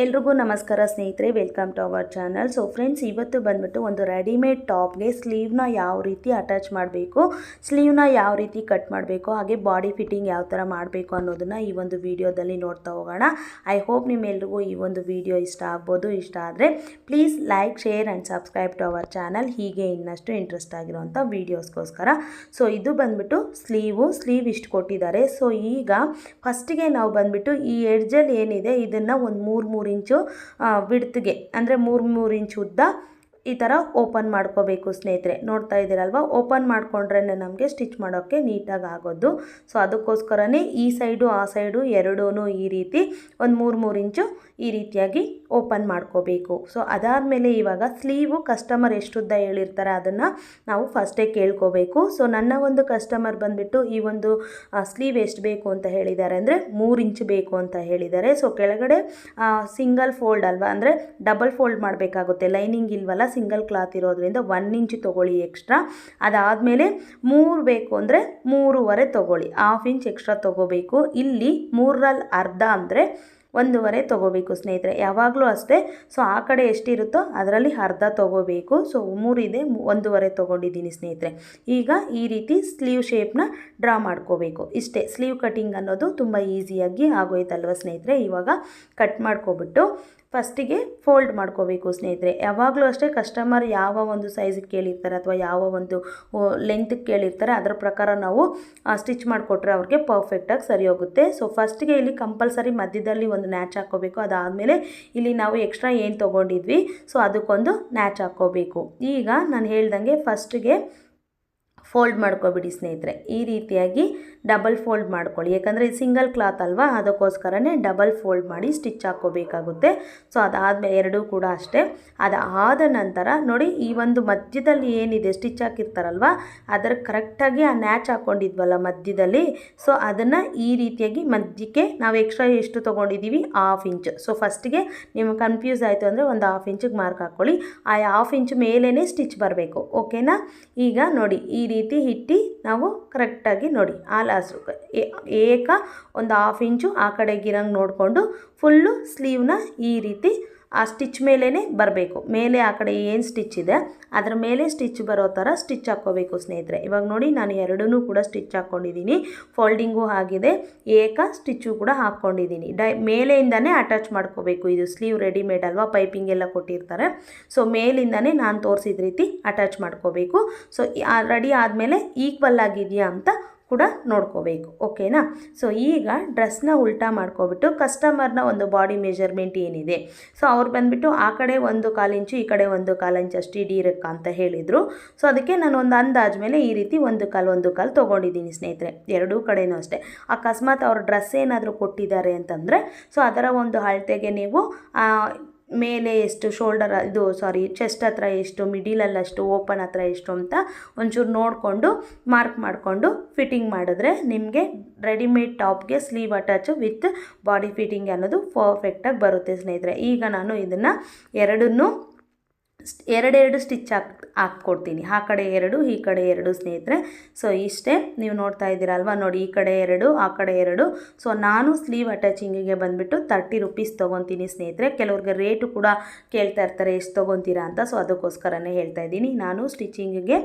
ಎಲ್ರಿಗೂ ನಮಸ್ಕಾರ ಸ್ನೇಹಿತರೆ, welcome to our channel. So friends, ಇವತ್ತು ಬಂದ್ಬಿಟ್ಟು ಒಂದು ರೆಡಿಮೇಡ್ ಟಾಪ್ಗೆ ಸ್ಲೀವ್ನ ಯಾವ ರೀತಿ ಅಟ್ಯಾಚ್ ಮಾಡಬೇಕು, ಸ್ಲೀವ್ನ ಯಾವ ರೀತಿ ಕಟ್ ಮಾಡಬೇಕು, ಹಾಗೆ ಬಾಡಿ ಫಿಟ್ಟಿಂಗ್ ಯಾವ ಥರ ಮಾಡಬೇಕು ಅನ್ನೋದನ್ನು ಈ ಒಂದು ವಿಡಿಯೋದಲ್ಲಿ ನೋಡ್ತಾ ಹೋಗೋಣ. ಐ ಹೋಪ್ ನಿಮ್ಮೆಲ್ರಿಗೂ ಈ ಒಂದು ವಿಡಿಯೋ ಇಷ್ಟ ಆಗ್ಬೋದು. ಇಷ್ಟ ಆದರೆ please like, share and subscribe to our channel. ಹೀಗೆ ಇನ್ನಷ್ಟು ಇಂಟ್ರೆಸ್ಟ್ ಆಗಿರೋಂಥ ವೀಡಿಯೋಸ್ಗೋಸ್ಕರ. ಸೊ ಇದು ಬಂದ್ಬಿಟ್ಟು ಸ್ಲೀವ್ ಇಷ್ಟು ಕೊಟ್ಟಿದ್ದಾರೆ. ಸೊ ಈಗ ಫಸ್ಟಿಗೆ ನಾವು ಬಂದ್ಬಿಟ್ಟು ಈ ಎಡ್ಜಲ್ಲಿ ಏನಿದೆ ಇದನ್ನು ಒಂದು ಮೂರು ಇಂಚು ವಿಡ್ತ್ಗೆ ಅಂದರೆ 3 ಇಂಚು ಉದ್ದ ಈ ಥರ ಓಪನ್ ಮಾಡ್ಕೋಬೇಕು ಸ್ನೇಹಿತರೆ. ನೋಡ್ತಾ ಇದ್ದೀರಲ್ವ, ಓಪನ್ ಮಾಡ್ಕೊಂಡ್ರೆ ನಮಗೆ ಸ್ಟಿಚ್ ಮಾಡೋಕ್ಕೆ ನೀಟಾಗಿ ಆಗೋದು. ಸೊ ಅದಕ್ಕೋಸ್ಕರನೇ ಈ ಸೈಡು ಆ ಸೈಡು ಎರಡೂ ಈ ರೀತಿ ಒಂದು 3 ಇಂಚು ಈ ರೀತಿಯಾಗಿ ಓಪನ್ ಮಾಡ್ಕೋಬೇಕು. ಸೊ ಅದಾದಮೇಲೆ ಇವಾಗ ಸ್ಲೀವು ಕಸ್ಟಮರ್ ಎಷ್ಟು ಉದ್ದ ಹೇಳಿರ್ತಾರೆ ಅದನ್ನು ನಾವು ಫಸ್ಟೇ ಕೇಳ್ಕೋಬೇಕು. ಸೊ ನನ್ನ ಒಂದು ಕಸ್ಟಮರ್ ಬಂದುಬಿಟ್ಟು ಈ ಒಂದು ಸ್ಲೀವ್ ಎಷ್ಟು ಬೇಕು ಅಂತ ಹೇಳಿದ್ದಾರೆ ಅಂದರೆ 3 ಇಂಚು ಬೇಕು ಅಂತ ಹೇಳಿದ್ದಾರೆ. ಸೊ ಕೆಳಗಡೆ ಸಿಂಗಲ್ ಫೋಲ್ಡ್ ಅಲ್ವಾ, ಅಂದರೆ ಡಬಲ್ ಫೋಲ್ಡ್ ಮಾಡಬೇಕಾಗುತ್ತೆ, ಲೈನಿಂಗ್ ಇಲ್ವಲ್ಲ, ಸಿಂಗಲ್ ಕ್ಲಾತ್ ಇರೋದ್ರಿಂದ 1 ಇಂಚು ತೊಗೊಳ್ಳಿ ಎಕ್ಸ್ಟ್ರಾ. ಅದಾದಮೇಲೆ 3 ಬೇಕು ಅಂದರೆ 3.5 ತೊಗೊಳ್ಳಿ, 1/2 ಇಂಚ್ ಎಕ್ಸ್ಟ್ರಾ ತೊಗೋಬೇಕು. ಇಲ್ಲಿ 3ರಲ್ಲಿ ಅರ್ಧ ಅಂದರೆ 1.5 ತೊಗೋಬೇಕು ಸ್ನೇಹಿತರೆ, ಯಾವಾಗಲೂ ಅಷ್ಟೇ. ಸೊ ಆ ಕಡೆ ಎಷ್ಟಿರುತ್ತೋ ಅದರಲ್ಲಿ ಅರ್ಧ ತೊಗೋಬೇಕು. ಸೊ 3 ಇದೆ, 1.5 ತೊಗೊಂಡಿದ್ದೀನಿ ಸ್ನೇಹಿತರೆ. ಈಗ ಈ ರೀತಿ ಸ್ಲೀವ್ ಶೇಪ್ನ ಡ್ರಾ ಮಾಡ್ಕೋಬೇಕು. ಇಷ್ಟೇ, ಸ್ಲೀವ್ ಕಟಿಂಗ್ ಅನ್ನೋದು ತುಂಬ ಈಸಿಯಾಗಿ ಆಗೋಯ್ತಲ್ವ ಸ್ನೇಹಿತರೆ. ಇವಾಗ ಕಟ್ ಮಾಡ್ಕೊಬಿಟ್ಟು ಫಸ್ಟಿಗೆ ಫೋಲ್ಡ್ ಮಾಡ್ಕೋಬೇಕು ಸ್ನೇಹಿತರೆ. ಯಾವಾಗಲೂ ಅಷ್ಟೇ ಕಸ್ಟಮರ್ ಯಾವ ಒಂದು ಸೈಜಿಗೆ ಕೇಳಿರ್ತಾರೆ ಅಥವಾ ಯಾವ ಒಂದು ಲೆಂತ್ಗೆ ಕೇಳಿರ್ತಾರೆ ಅದರ ಪ್ರಕಾರ ನಾವು ಸ್ಟಿಚ್ ಮಾಡಿಕೊಟ್ರೆ ಅವ್ರಿಗೆ ಪರ್ಫೆಕ್ಟಾಗಿ ಸರಿ ಹೋಗುತ್ತೆ. ಸೊ ಫಸ್ಟಿಗೆ ಇಲ್ಲಿ ಕಂಪಲ್ಸರಿ ಮಧ್ಯದಲ್ಲಿ ಒಂದು ನ್ಯಾಚ್ ಹಾಕ್ಕೋಬೇಕು. ಅದಾದಮೇಲೆ ಇಲ್ಲಿ ನಾವು ಎಕ್ಸ್ಟ್ರಾ ಏನು ತೊಗೊಂಡಿದ್ವಿ ಸೊ ಅದಕ್ಕೊಂದು ನ್ಯಾಚ್ ಹಾಕ್ಕೋಬೇಕು. ಈಗ ನಾನು ಹೇಳ್ದಂಗೆ ಫಸ್ಟಿಗೆ ಫೋಲ್ಡ್ ಮಾಡ್ಕೊಬಿಡಿ ಸ್ನೇಹಿತರೆ. ಈ ರೀತಿಯಾಗಿ ಡಬಲ್ ಫೋಲ್ಡ್ ಮಾಡ್ಕೊಳ್ಳಿ, ಯಾಕಂದರೆ ಇದು ಸಿಂಗಲ್ ಕ್ಲಾತ್ ಅಲ್ವಾ, ಅದಕ್ಕೋಸ್ಕರನೇ ಡಬಲ್ ಫೋಲ್ಡ್ ಮಾಡಿ ಸ್ಟಿಚ್ ಹಾಕ್ಕೋಬೇಕಾಗುತ್ತೆ. ಸೊ ಅದಾದಮೇಲೆ ಎರಡೂ ಕೂಡ ಅಷ್ಟೇ. ಅದಾದ ನಂತರ ನೋಡಿ, ಈ ಒಂದು ಮಧ್ಯದಲ್ಲಿ ಏನಿದೆ ಸ್ಟಿಚ್ ಹಾಕಿರ್ತಾರಲ್ವ ಅದರ ಕರೆಕ್ಟಾಗಿ ಆ ನ್ಯಾಚ್ ಹಾಕ್ಕೊಂಡಿದ್ವಲ್ಲ ಮಧ್ಯದಲ್ಲಿ, ಸೊ ಅದನ್ನು ಈ ರೀತಿಯಾಗಿ ಮಧ್ಯಕ್ಕೆ ನಾವು ಎಕ್ಸ್ಟ್ರಾ ಎಷ್ಟು ತೊಗೊಂಡಿದ್ದೀವಿ 1/2 ಇಂಚು. ಸೊ ಫಸ್ಟಿಗೆ ನಿಮಗೆ ಕನ್ಫ್ಯೂಸ್ ಆಯಿತು ಅಂದರೆ ಒಂದು 1/2 ಇಂಚಿಗೆ ಮಾರ್ಕ್ ಹಾಕ್ಕೊಳ್ಳಿ. ಆ 1/2 ಇಂಚು ಮೇಲೇ ಸ್ಟಿಚ್ ಬರಬೇಕು, ಓಕೆನಾ. ಈಗ ನೋಡಿ ಈ ರೀತಿ ಇಟ್ಟು ನಾವು ಕರೆಕ್ಟಾಗಿ ನೋಡಿ ಏಕ ಒಂದು 1/2 ಇಂಚು ಆ ಕಡೆಗಿರಂಗೆ ನೋಡಿಕೊಂಡು ಫುಲ್ಲು ಸ್ಲೀವ್ನ ಈ ರೀತಿ ಆ ಸ್ಟಿಚ್ ಮೇಲೇ ಬರಬೇಕು. ಮೇಲೆ ಆ ಕಡೆ ಏನು ಸ್ಟಿಚ್ ಇದೆ ಅದರ ಮೇಲೆ ಸ್ಟಿಚ್ ಬರೋ ಥರ ಸ್ಟಿಚ್ ಹಾಕ್ಕೋಬೇಕು ಸ್ನೇಹಿತರೆ. ಇವಾಗ ನೋಡಿ ನಾನು ಎರಡೂ ಕೂಡ ಸ್ಟಿಚ್ ಹಾಕ್ಕೊಂಡಿದ್ದೀನಿ, ಫೋಲ್ಡಿಂಗು ಆಗಿದೆ, ಏಕ ಸ್ಟಿಚ್ಚು ಕೂಡ ಹಾಕ್ಕೊಂಡಿದ್ದೀನಿ. ಮೇಲೆಯಿಂದನೇ ಅಟ್ಯಾಚ್ ಮಾಡ್ಕೋಬೇಕು. ಇದು ಸ್ಲೀವ್ ರೆಡಿಮೇಡ್ ಅಲ್ವಾ, ಪೈಪಿಂಗ್ ಎಲ್ಲ ಕೊಟ್ಟಿರ್ತಾರೆ. ಸೊ ಮೇಲಿಂದನೇ ನಾನು ತೋರಿಸಿದ ರೀತಿ ಅಟ್ಯಾಚ್ ಮಾಡ್ಕೋಬೇಕು. ಸೊ ರೆಡಿ ಆದಮೇಲೆ ಈಕ್ವಲ್ ಆಗಿದೆಯಾ ಅಂತ ಕೂಡ ನೋಡ್ಕೋಬೇಕು, ಓಕೆನಾ. ಸೊ ಈಗ ಡ್ರೆಸ್ನ ಉಲ್ಟಾ ಮಾಡ್ಕೊಬಿಟ್ಟು ಕಸ್ಟಮರ್ನ ಒಂದು ಬಾಡಿ ಮೆಜರ್ಮೆಂಟ್ ಏನಿದೆ, ಸೊ ಅವ್ರು ಬಂದುಬಿಟ್ಟು ಆ ಕಡೆ 1/4 ಇಂಚು ಈ ಕಡೆ 1/4 ಇಂಚು ಅಷ್ಟು ಇಡೀರಕ್ಕ ಅಂತ ಹೇಳಿದರು. ಸೊ ಅದಕ್ಕೆ ನಾನು ಒಂದು ಅಂದಾಜು ಮೇಲೆ ಈ ರೀತಿ 1/4 ತೊಗೊಂಡಿದ್ದೀನಿ ಸ್ನೇಹಿತರೆ. ಎರಡೂ ಕಡೆಯೂ ಅಷ್ಟೇ. ಅಕಸ್ಮಾತ್ ಅವ್ರ ಡ್ರೆಸ್ ಏನಾದರೂ ಕೊಟ್ಟಿದ್ದಾರೆ ಅಂತಂದರೆ ಸೊ ಅದರ ಒಂದು ಅಳತೆಗೆ ನೀವು ಮೇಲೆ ಎಷ್ಟು ಚೆಸ್ಟ್ ಹತ್ರ ಎಷ್ಟು, ಮಿಡಿಲಲ್ಲಿ ಅಷ್ಟು, ಓಪನ್ ಹತ್ರ ಎಷ್ಟು ಅಂತ ಒಂಚೂರು ನೋಡಿಕೊಂಡು ಮಾರ್ಕ್ ಮಾಡಿಕೊಂಡು ಫಿಟ್ಟಿಂಗ್ ಮಾಡಿದ್ರೆ ನಿಮಗೆ ರೆಡಿಮೇಡ್ ಟಾಪ್ಗೆ sleeve attach with body fitting ಅನ್ನೋದು ಪರ್ಫೆಕ್ಟಾಗಿ ಬರುತ್ತೆ ಸ್ನೇಹಿತರೆ. ಈಗ ನಾನು ಇದನ್ನು ಎರಡೆರಡು ಸ್ಟಿಚ್ ಹಾಕ್ಕೊಡ್ತೀನಿ, ಆ ಕಡೆ 2 ಈ ಕಡೆ 2 ಸ್ನೇಹಿತರೆ. ಸೊ ಇಷ್ಟೇ, ನೀವು ನೋಡ್ತಾ ಇದ್ದೀರಲ್ವ, ನೋಡಿ ಈ ಕಡೆ 2 ಆ ಕಡೆ 2. ಸೊ ನಾನು ಸ್ಲೀವ್ ಅಟ್ಯಾಚಿಂಗಿಗೆ ಬಂದುಬಿಟ್ಟು 30 ರೂಪೀಸ್ ತೊಗೊತೀನಿ ಸ್ನೇಹಿತರೆ. ಕೆಲವ್ರಿಗೆ ರೇಟು ಕೂಡ ಕೇಳ್ತಾ ಇರ್ತಾರೆ ಎಷ್ಟು ತೊಗೊತೀರಾ ಅಂತ, ಸೊ ಅದಕ್ಕೋಸ್ಕರನೇ ಹೇಳ್ತಾ ಇದ್ದೀನಿ. ನಾನು ಸ್ಟಿಚಿಂಗಿಗೆ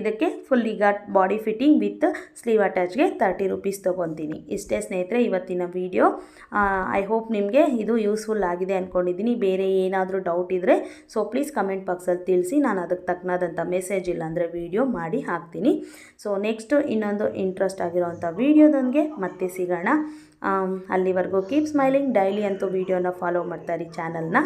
ಇದಕ್ಕೆ ಫುಲ್ ಈಗ ಬಾಡಿ ಫಿಟ್ಟಿಂಗ್ ವಿತ್ ಸ್ಲೀವ್ ಅಟ್ಯಾಚ್ಗೆ 30 ರೂಪೀಸ್ ತೊಗೊತೀನಿ. ಇಷ್ಟೇ ಸ್ನೇಹಿತರೆ ಇವತ್ತಿನ ವಿಡಿಯೋ. ಐ ಹೋಪ್ ನಿಮಗೆ ಇದು ಯೂಸ್ಫುಲ್ ಆಗಿದೆ ಅಂದ್ಕೊಂಡಿದ್ದೀನಿ. ಬೇರೆ ಏನಾದರೂ ಡೌಟ್ ಇದ್ದರೆ ಸೊ ಪ್ಲೀಸ್ ಕಮೆಂಟ್ ಬಾಕ್ಸಲ್ಲಿ ತಿಳಿಸಿ, ನಾನು ಅದಕ್ಕೆ ತಕ್ಕನಾದಂಥ ಮೆಸೇಜ್ ಇಲ್ಲಾಂದರೆ ವಿಡಿಯೋ ಮಾಡಿ ಹಾಕ್ತೀನಿ. ಸೊ ನೆಕ್ಸ್ಟು ಇನ್ನೊಂದು ಇಂಟ್ರೆಸ್ಟ್ ಆಗಿರೋವಂಥ ವಿಡಿಯೋದೊಂದಿಗೆ ಮತ್ತೆ ಸಿಗೋಣ. ಅಲ್ಲಿವರೆಗೂ ಕೀಪ್ ಸ್ಮೈಲಿಂಗ್, ಡೈಲಿ ಅಂತೂ ವಿಡಿಯೋನ ಫಾಲೋ ಮಾಡ್ತಾ ಇರಿ ಚಾನಲ್ನ.